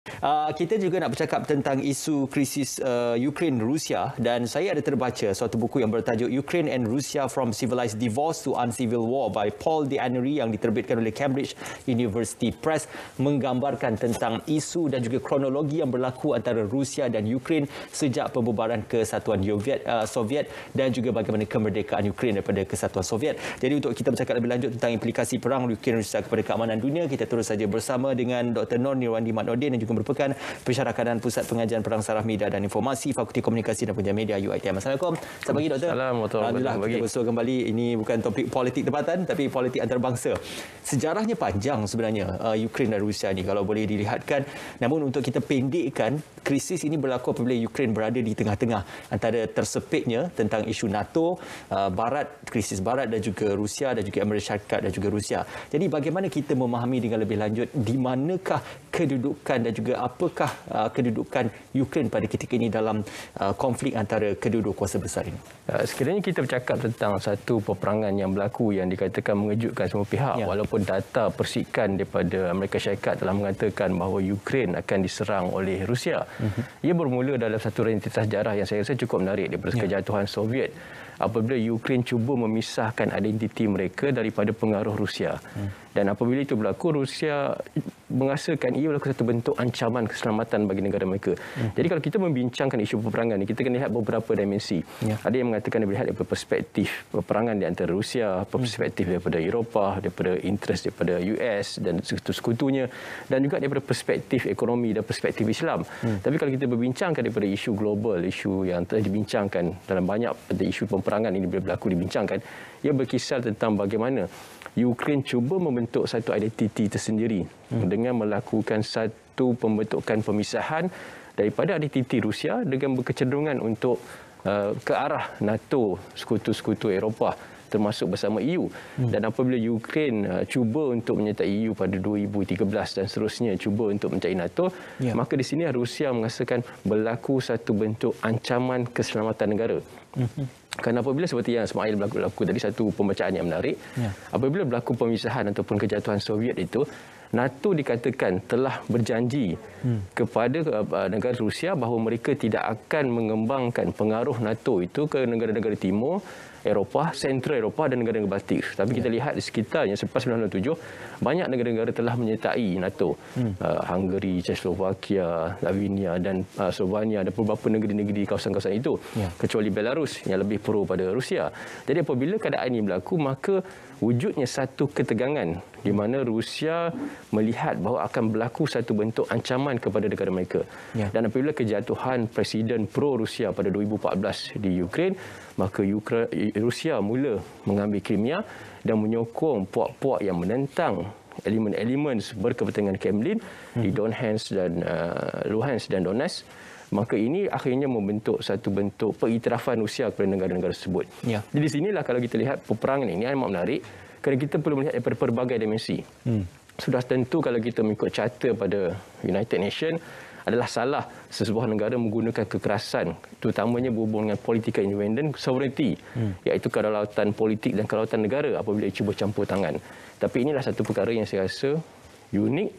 Kita juga nak bercakap tentang isu krisis Ukraine-Rusia, dan saya ada terbaca suatu buku yang bertajuk Ukraine and Russia from Civilized Divorce to Uncivil War by Paul DeAnery yang diterbitkan oleh Cambridge University Press, menggambarkan tentang isu dan juga kronologi yang berlaku antara Rusia dan Ukraine sejak pembubaran Kesatuan Soviet dan juga bagaimana kemerdekaan Ukraine daripada Kesatuan Soviet. Jadi untuk kita bercakap lebih lanjut tentang implikasi perang Ukraine-Rusia kepada keamanan dunia, kita terus saja bersama dengan Dr. Nur Nirwandi Matnordin yang juga merupakan Pensyarah Kanan Pusat Pengajian Perang Saraf Media dan Informasi Fakulti Komunikasi dan Penyiaran Media UiTM. Assalamualaikum. Selamat pagi, Doktor. Alhamdulillah, kita bersua kembali. Ini bukan topik politik tempatan tapi politik antarabangsa. Sejarahnya panjang sebenarnya Ukraine dan Rusia ni kalau boleh dilihatkan. Namun untuk kita pendekkan, krisis ini berlaku apabila Ukraine berada di tengah-tengah antara tersepitnya tentang isu NATO, krisis Barat dan juga Rusia dan juga Amerika Syarikat dan juga Rusia. Jadi bagaimana kita memahami dengan lebih lanjut di manakah kedudukan dan juga apakah kedudukan Ukraine pada ketika ini dalam konflik antara kedua-dua kuasa besar ini? Sekiranya kita bercakap tentang satu peperangan yang berlaku yang dikatakan mengejutkan semua pihak, walaupun data persikan daripada Amerika Syarikat telah mengatakan bahawa Ukraine akan diserang oleh Rusia. Ia bermula dalam satu rentita sejarah yang saya rasa cukup menarik daripada kejatuhan Soviet, apabila Ukraine cuba memisahkan identiti mereka daripada pengaruh Rusia. Dan apabila itu berlaku, Rusia merasakan ia berlaku satu bentuk ancaman keselamatan bagi negara mereka. Jadi kalau kita membincangkan isu peperangan ini, kita kena lihat beberapa dimensi. Ada yang mengatakan dilihat daripada perspektif peperangan di antara Rusia, perspektif daripada Eropah, daripada interest daripada US dan sekutu-sekutunya, dan juga daripada perspektif ekonomi dan perspektif Islam. Tapi kalau kita berbincangkan daripada isu global, isu yang telah dibincangkan dalam banyak isu peperangan ini berlaku dibincangkan, ia berkisar tentang bagaimana Ukraine cuba membentuk satu identiti tersendiri dengan melakukan satu pembentukan pemisahan daripada identiti Rusia dengan berkecenderungan untuk ke arah NATO, sekutu-sekutu Eropah termasuk bersama EU. Dan apabila Ukraine cuba untuk menyertai EU pada 2013 dan seterusnya cuba untuk mencari NATO, maka di sini Rusia merasakan berlaku satu bentuk ancaman keselamatan negara. Kerana apabila seperti yang Ismail berlaku tadi, satu pembacaan yang menarik, apabila berlaku pemisahan ataupun kejatuhan Soviet itu, NATO dikatakan telah berjanji kepada negara Rusia bahawa mereka tidak akan mengembangkan pengaruh NATO itu ke negara-negara timur Eropah, Sentral Eropah dan negara-negara Baltik. Tapi kita lihat di sekitarnya selepas 1997, banyak negara-negara telah menyertai NATO. Hungary, Czechoslovakia, Lavinia dan Slovenia dan beberapa negeri-negeri di kawasan-kawasan itu. Kecuali Belarus yang lebih pro pada Rusia. Jadi apabila keadaan ini berlaku, maka wujudnya satu ketegangan di mana Rusia melihat bahawa akan berlaku satu bentuk ancaman kepada negara mereka. Dan apabila kejatuhan Presiden pro-Rusia pada 2014 di Ukraine, maka Rusia mula mengambil Crimea dan menyokong puak-puak yang menentang elemen-elemen berkepentingan Kremlin di Donetsk dan Luhansk dan Donetsk. Maka ini akhirnya membentuk satu bentuk pengiktirafan Rusia kepada negara-negara tersebut. Jadi di sinilah kalau kita lihat peperangan ini amat menarik kerana kita perlu melihat daripada pelbagai dimensi. Sudah tentu kalau kita mengikut carta pada United Nations, adalah salah sesebuah negara menggunakan kekerasan, terutamanya berhubung dengan political independence sovereignty, iaitu kedaulatan politik dan kedaulatan negara apabila ia cuba campur tangan. Tapi inilah satu perkara yang saya rasa unik,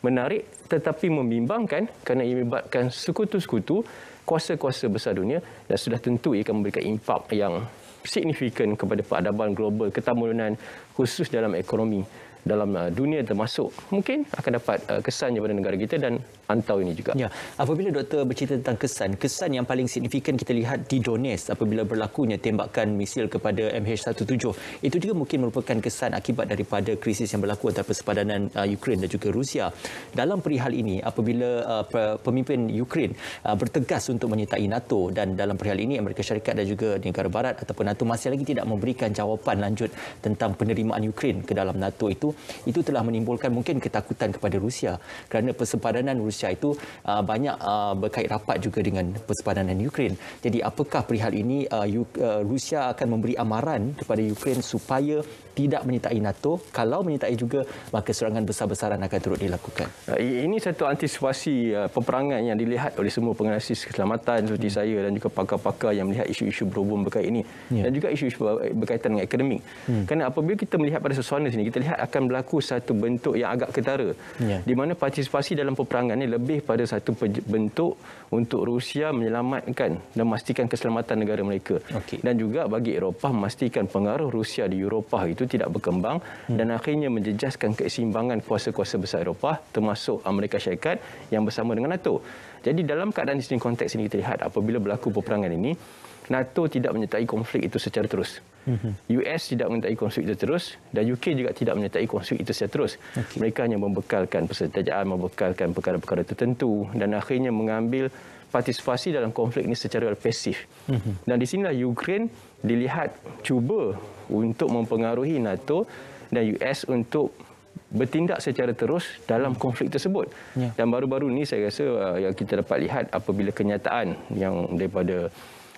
menarik tetapi membimbangkan kerana ia melibatkan sekutu-sekutu, kuasa-kuasa besar dunia, dan sudah tentu ia akan memberikan impak yang signifikan kepada peradaban global, ketamunan khusus dalam ekonomi dalam dunia, termasuk mungkin akan dapat kesannya pada negara kita dan antau ini juga. Apabila doktor bercerita tentang kesan yang paling signifikan kita lihat di Donetsk apabila berlakunya tembakan misil kepada MH17, itu juga mungkin merupakan kesan akibat daripada krisis yang berlaku antara persepadanan Ukraine dan juga Rusia. Dalam perihal ini, apabila pemimpin Ukraine bertegas untuk menyertai NATO, dan dalam perihal ini Amerika Syarikat dan juga negara Barat ataupun NATO masih lagi tidak memberikan jawapan lanjut tentang penerimaan Ukraine ke dalam NATO, itu telah menimbulkan mungkin ketakutan kepada Rusia kerana persepadanan Rusia itu banyak berkait rapat juga dengan persepadanan Ukraine. Jadi apakah perihal ini Rusia akan memberi amaran kepada Ukraine supaya tidak menyertai NATO? Kalau menyertai juga, maka serangan besar-besaran akan turut dilakukan. Ini satu antisipasi peperangan yang dilihat oleh semua penganalisis keselamatan seperti saya dan juga pakar-pakar yang melihat isu-isu berhubung berkait ini, dan juga isu-isu berkaitan dengan akademik. Kerana apabila kita melihat pada suasana sini, kita lihat akan akan berlaku satu bentuk yang agak ketara, di mana partisipasi dalam peperangan ini lebih pada satu bentuk untuk Rusia menyelamatkan dan memastikan keselamatan negara mereka. Dan juga bagi Eropah memastikan pengaruh Rusia di Eropah itu tidak berkembang dan akhirnya menjejaskan keseimbangan kuasa-kuasa besar Eropah termasuk Amerika Syarikat yang bersama dengan NATO. Jadi dalam keadaan di sini, konteks ini kita lihat apabila berlaku peperangan ini, NATO tidak menyertai konflik itu secara terus. US tidak menyertai konflik itu terus dan UK juga tidak menyertai konflik itu secara terus. Mereka hanya membekalkan persenjataan, membekalkan perkara-perkara tertentu dan akhirnya mengambil partisipasi dalam konflik ini secara pasif. Dan di sinilah Ukraine dilihat cuba untuk mempengaruhi NATO dan US untuk bertindak secara terus dalam konflik tersebut. Dan baru-baru ini saya rasa yang kita dapat lihat apabila kenyataan yang daripada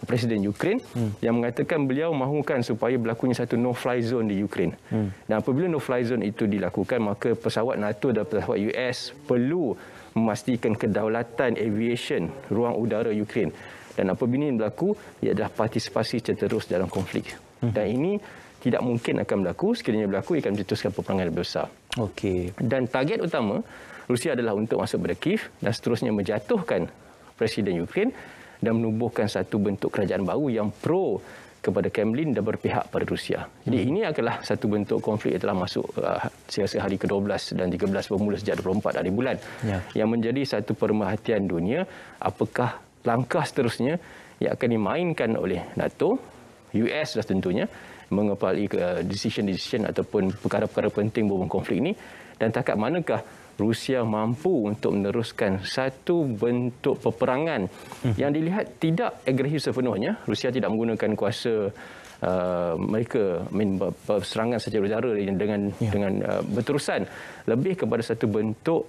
Presiden Ukraine yang mengatakan beliau mahukan supaya berlakunya satu no-fly zone di Ukraine. Dan apabila no-fly zone itu dilakukan, maka pesawat NATO dan pesawat US perlu memastikan kedaulatan aviation ruang udara Ukraine. Dan apabila ini berlaku, ia adalah partisipasi secara terus dalam konflik. Dan ini tidak mungkin akan berlaku. Sekiranya berlaku, ia akan mencetuskan peperangan lebih besar. Dan target utama Rusia adalah untuk masuk pada Kiev dan seterusnya menjatuhkan Presiden Ukraine dan menubuhkan satu bentuk kerajaan baru yang pro kepada Kremlin dan berpihak pada Rusia. Jadi ini adalah satu bentuk konflik yang telah masuk saya rasa hari ke-12 dan 13 bermula sejak 24 hari bulan. Yang menjadi satu perhatian dunia, apakah langkah seterusnya yang akan dimainkan oleh NATO, US dah tentunya, mengepali decision ataupun perkara-perkara penting berhubung konflik ini dan takat manakah Rusia mampu untuk meneruskan satu bentuk peperangan yang dilihat tidak agresif sepenuhnya. Rusia tidak menggunakan kuasa mereka serangan secara udara dengan berterusan, lebih kepada satu bentuk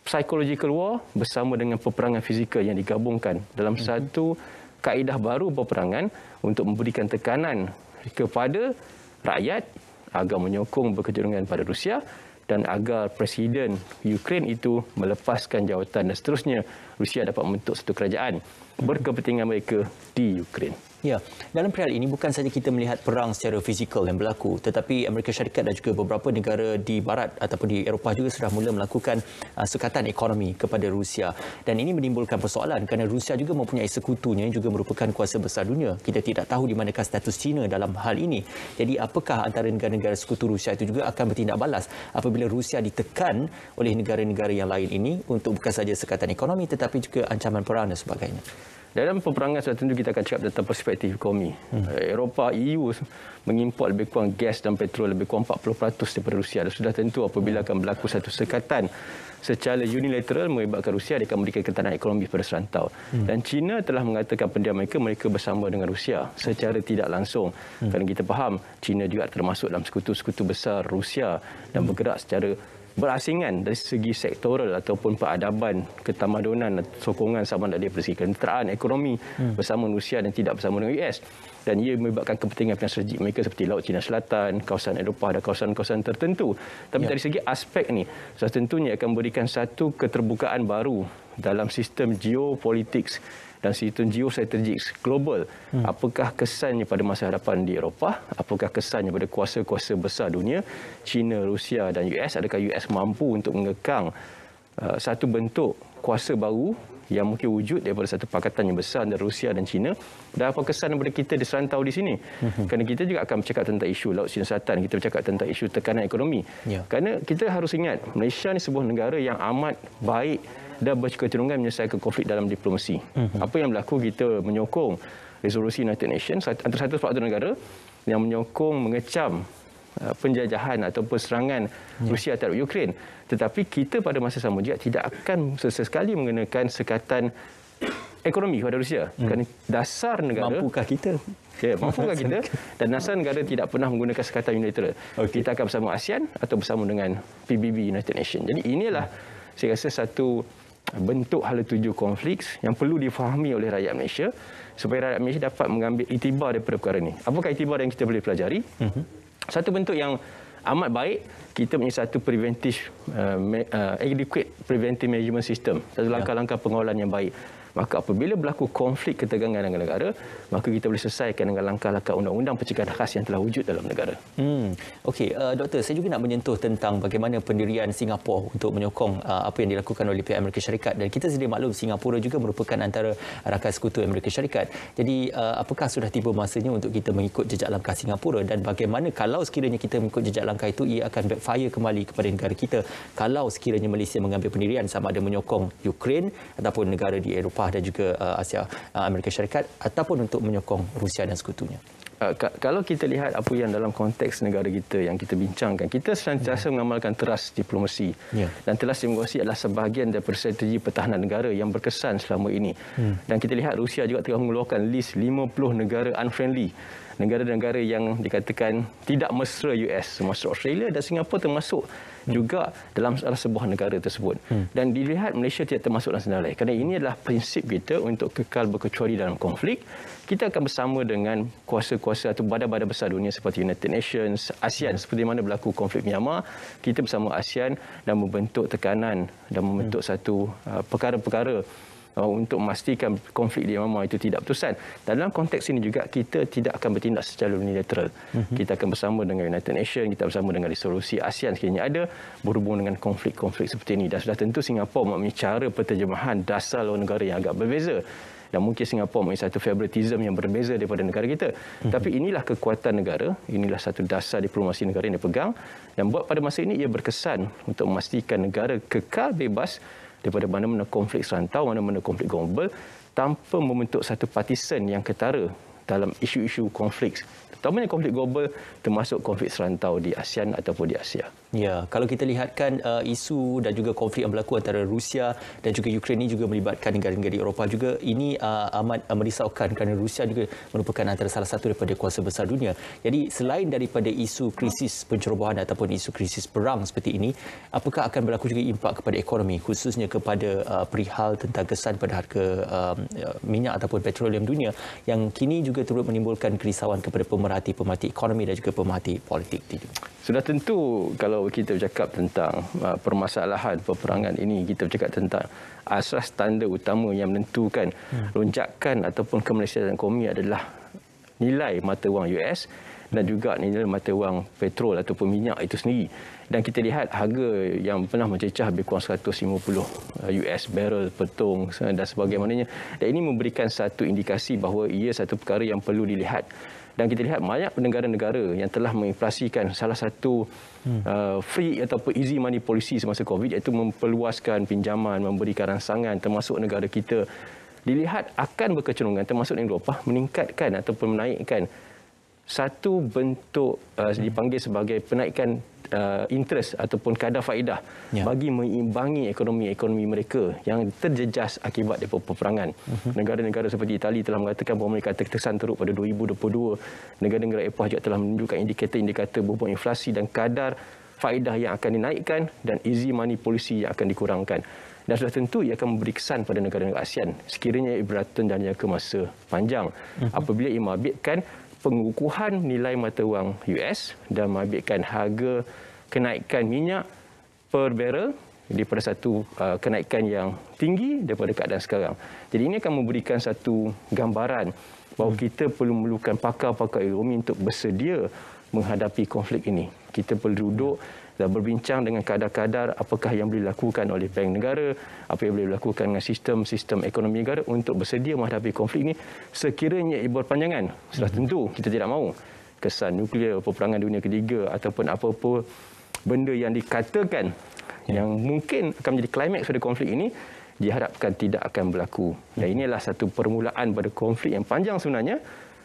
psychological war bersama dengan peperangan fizikal yang digabungkan dalam satu kaedah baru peperangan untuk memberikan tekanan kepada rakyat agar menyokong berkecenderungan pada Rusia dan agar Presiden Ukraine itu melepaskan jawatan dan seterusnya Rusia dapat membentuk satu kerajaan berkepentingan mereka di Ukraine. Ya, dalam perihal ini bukan saja kita melihat perang secara fizikal yang berlaku, tetapi Amerika Syarikat dan juga beberapa negara di barat ataupun di Eropah juga sudah mula melakukan sekatan ekonomi kepada Rusia. Dan ini menimbulkan persoalan kerana Rusia juga mempunyai sekutunya yang juga merupakan kuasa besar dunia. Kita tidak tahu di manakah status China dalam hal ini. Jadi apakah antara negara-negara sekutu Rusia itu juga akan bertindak balas apabila Rusia ditekan oleh negara-negara yang lain ini untuk bukan saja sekatan ekonomi tetapi juga ancaman perang dan sebagainya. Dalam peperangan sudah tentu kita akan cakap tentang perspektif ekonomi. Eropah, EU mengimport lebih kurang gas dan petrol lebih kurang 40% daripada Rusia. Dan sudah tentu apabila akan berlaku satu sekatan secara unilateral melibatkan Rusia, dia akan memberikan ketahanan ekonomi pada serantau. Dan China telah mengatakan pendiam mereka bersama dengan Rusia secara tidak langsung. Kerana kita faham China juga termasuk dalam sekutu-sekutu besar Rusia dan bergerak secara berasingan dari segi sektoral ataupun peradaban, ketamadunan, sokongan sama ada dari segi kenderaan, ekonomi bersama Rusia dan tidak bersama dengan US. Dan ia melibatkan kepentingan strategik mereka seperti Laut Cina Selatan, kawasan Eropah dan kawasan-kawasan tertentu. Tapi dari segi aspek ini, sudah tentunya akan memberikan satu keterbukaan baru dalam sistem geopolitik dan sistem geostrategik global. Apakah kesannya pada masa hadapan di Eropah? Apakah kesannya pada kuasa-kuasa besar dunia, China, Rusia dan US? Adakah US mampu untuk mengekang satu bentuk kuasa baru yang mungkin wujud daripada satu pakatan yang besar dari Rusia dan China? Dan apa kesan kepada kita di serantau di sini? Kerana kita juga akan bercakap tentang isu Laut Cina Selatan, kita bercakap tentang isu tekanan ekonomi. Kerana kita harus ingat, Malaysia ni sebuah negara yang amat baik dan berkecenderungan menyelesaikan konflik dalam diplomasi. Apa yang berlaku, kita menyokong resolusi United Nations, antara satu faktor negara yang menyokong, mengecam penjajahan ataupun serangan Rusia terhadap Ukraine. Tetapi kita pada masa sama juga tidak akan sesekali mengenakan sekatan ekonomi kepada Rusia. Kerana dasar negara... Mampukah kita? Ya, mampukah kita? Dan dasar negara tidak pernah menggunakan sekatan unilateral. Kita akan bersama ASEAN atau bersama dengan PBB United Nations. Jadi inilah saya rasa satu bentuk hala tuju konflik yang perlu difahami oleh rakyat Malaysia supaya rakyat Malaysia dapat mengambil iktibar daripada perkara ini. Apakah iktibar yang kita boleh pelajari? Satu bentuk yang amat baik kita punya satu adequate preventive management system, satu langkah-langkah pengawalan yang baik. Maka apabila berlaku konflik ketegangan dengan negara, maka kita boleh selesaikan dengan langkah-langkah undang-undang pencegahan khas yang telah wujud dalam negara. Okey, Doktor, saya juga nak menyentuh tentang bagaimana pendirian Singapura untuk menyokong apa yang dilakukan oleh pihak Amerika Syarikat. Dan kita sedia maklum Singapura juga merupakan antara rakan sekutu Amerika Syarikat. Jadi apakah sudah tiba masanya untuk kita mengikut jejak langkah Singapura, dan bagaimana kalau sekiranya kita mengikut jejak langkah itu, ia akan backfire kembali kepada negara kita kalau sekiranya Malaysia mengambil pendirian sama ada menyokong Ukraine ataupun negara di Eropah dan juga Asia Amerika Syarikat, ataupun untuk menyokong Rusia dan sekutunya. Kalau kita lihat apa yang dalam konteks negara kita yang kita bincangkan, kita sentiasa mengamalkan teras diplomasi. Dan teras diplomasi adalah sebahagian daripada strategi pertahanan negara yang berkesan selama ini. Dan kita lihat Rusia juga telah mengeluarkan list 50 negara unfriendly, negara-negara yang dikatakan tidak mesra US, termasuk Australia dan Singapura termasuk juga dalam salah sebuah negara tersebut. Dan dilihat Malaysia tidak termasuk dalam senarai. Kerana ini adalah prinsip kita untuk kekal berkecuali dalam konflik. Kita akan bersama dengan kuasa-kuasa atau badan-badan besar dunia seperti United Nations, ASEAN, seperti mana berlaku konflik Myanmar. Kita bersama ASEAN dan membentuk tekanan dan membentuk satu perkara-perkara untuk memastikan konflik di Myanmar itu tidak berterusan. Dan dalam konteks ini juga kita tidak akan bertindak secara unilateral. Kita akan bersama dengan United Nations, kita bersama dengan resolusi ASEAN sekiranya ada berhubung dengan konflik-konflik seperti ini. Dan sudah tentu Singapura mempunyai cara penterjemahan dasar luar negara yang agak berbeza. Dan mungkin Singapura mempunyai satu favoritism yang berbeza daripada negara kita. Tapi inilah kekuatan negara, inilah satu dasar diplomasi negara yang dipegang. Dan buat pada masa ini ia berkesan untuk memastikan negara kekal bebas daripada mana-mana konflik serantau, mana-mana konflik global, tanpa membentuk satu partisan yang ketara dalam isu-isu konflik, terutamanya konflik global termasuk konflik serantau di ASEAN ataupun di Asia. Ya, kalau kita lihatkan isu dan juga konflik yang berlaku antara Rusia dan juga Ukraine ini juga melibatkan negara-negara di Eropah juga, ini amat merisaukan kerana Rusia juga merupakan antara salah satu daripada kuasa besar dunia. Jadi selain daripada isu krisis pencerobohan ataupun isu krisis perang seperti ini, apakah akan berlaku juga impak kepada ekonomi, khususnya kepada perihal tentang kesan pada harga minyak ataupun petroleum dunia yang kini juga turut menimbulkan kerisauan kepada pemerhati-pemerhati ekonomi dan juga pemerhati politik di dunia. Sudah tentu kalau kita bercakap tentang permasalahan peperangan ini, kita bercakap tentang asas standard utama yang menentukan lonjakan ataupun kemelesatan ekonomi adalah nilai mata wang US dan juga nilai mata wang petrol ataupun minyak itu sendiri. Dan kita lihat harga yang pernah mencecah lebih kurang 150 US barrel per tong dan sebagainya. Dan ini memberikan satu indikasi bahawa ia satu perkara yang perlu dilihat. Dan kita lihat banyak negara-negara yang telah menginflasikan salah satu free ataupun easy money policy semasa COVID, iaitu memperluaskan pinjaman, memberikan rangsangan, termasuk negara kita. Dilihat akan berkecenderungan termasuk negara Eropah meningkatkan ataupun menaikkan satu bentuk dipanggil sebagai penaikan interest ataupun kadar faedah bagi mengimbangi ekonomi mereka yang terjejas akibat daripada peperangan. Negara-negara seperti Itali telah mengatakan bahawa mereka terkesan teruk pada 2022. Negara-negara Eropah juga telah menunjukkan indikator-indikator berhubung inflasi dan kadar faedah yang akan dinaikkan dan easy money policy yang akan dikurangkan. Dan sudah tentu ia akan memberi kesan pada negara-negara ASEAN sekiranya ia berlaku dan jangka masa panjang apabila ia mengabitkan pengukuhan nilai mata wang US dan mengabitkan harga kenaikan minyak per barrel daripada satu kenaikan yang tinggi daripada keadaan sekarang. Jadi ini akan memberikan satu gambaran bahawa kita perlu memerlukan pakar-pakar ekonomi untuk bersedia menghadapi konflik ini. Kita perlu duduk dan berbincang dengan kadar-kadar apakah yang boleh dilakukan oleh bank negara, apa yang boleh dilakukan dengan sistem ekonomi negara untuk bersedia menghadapi konflik ini sekiranya ia berpanjangan. Sudah tentu kita tidak mahu kesan nuklear, peperangan dunia ketiga ataupun apa-apa benda yang dikatakan yang mungkin akan menjadi klimaks pada konflik ini diharapkan tidak akan berlaku. Dan inilah satu permulaan pada konflik yang panjang sebenarnya,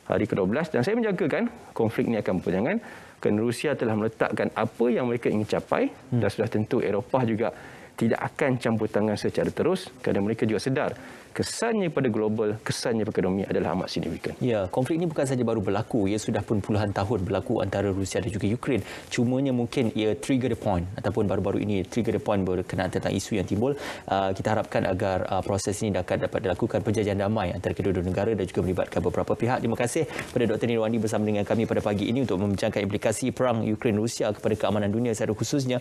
hari ke-12, dan saya menjangkakan konflik ini akan berpanjangan kerana Rusia telah meletakkan apa yang mereka ingin capai dan sudah tentu Eropah juga tidak akan campur tangan secara terus kerana mereka juga sedar kesannya pada global, kesannya pada ekonomi adalah amat signifikan. Ya, konflik ini bukan saja baru berlaku, ia sudah pun puluhan tahun berlaku antara Rusia dan juga Ukraine. Cumanya mungkin ia trigger the point ataupun baru-baru ini trigger the point berkenaan tentang isu yang timbul. Kita harapkan agar proses ini dapat dilakukan perjanjian damai antara kedua-dua negara dan juga melibatkan beberapa pihak. Terima kasih kepada Dr. Nirwandi bersama dengan kami pada pagi ini untuk membincangkan implikasi perang Ukraine Rusia kepada keamanan dunia secara khususnya.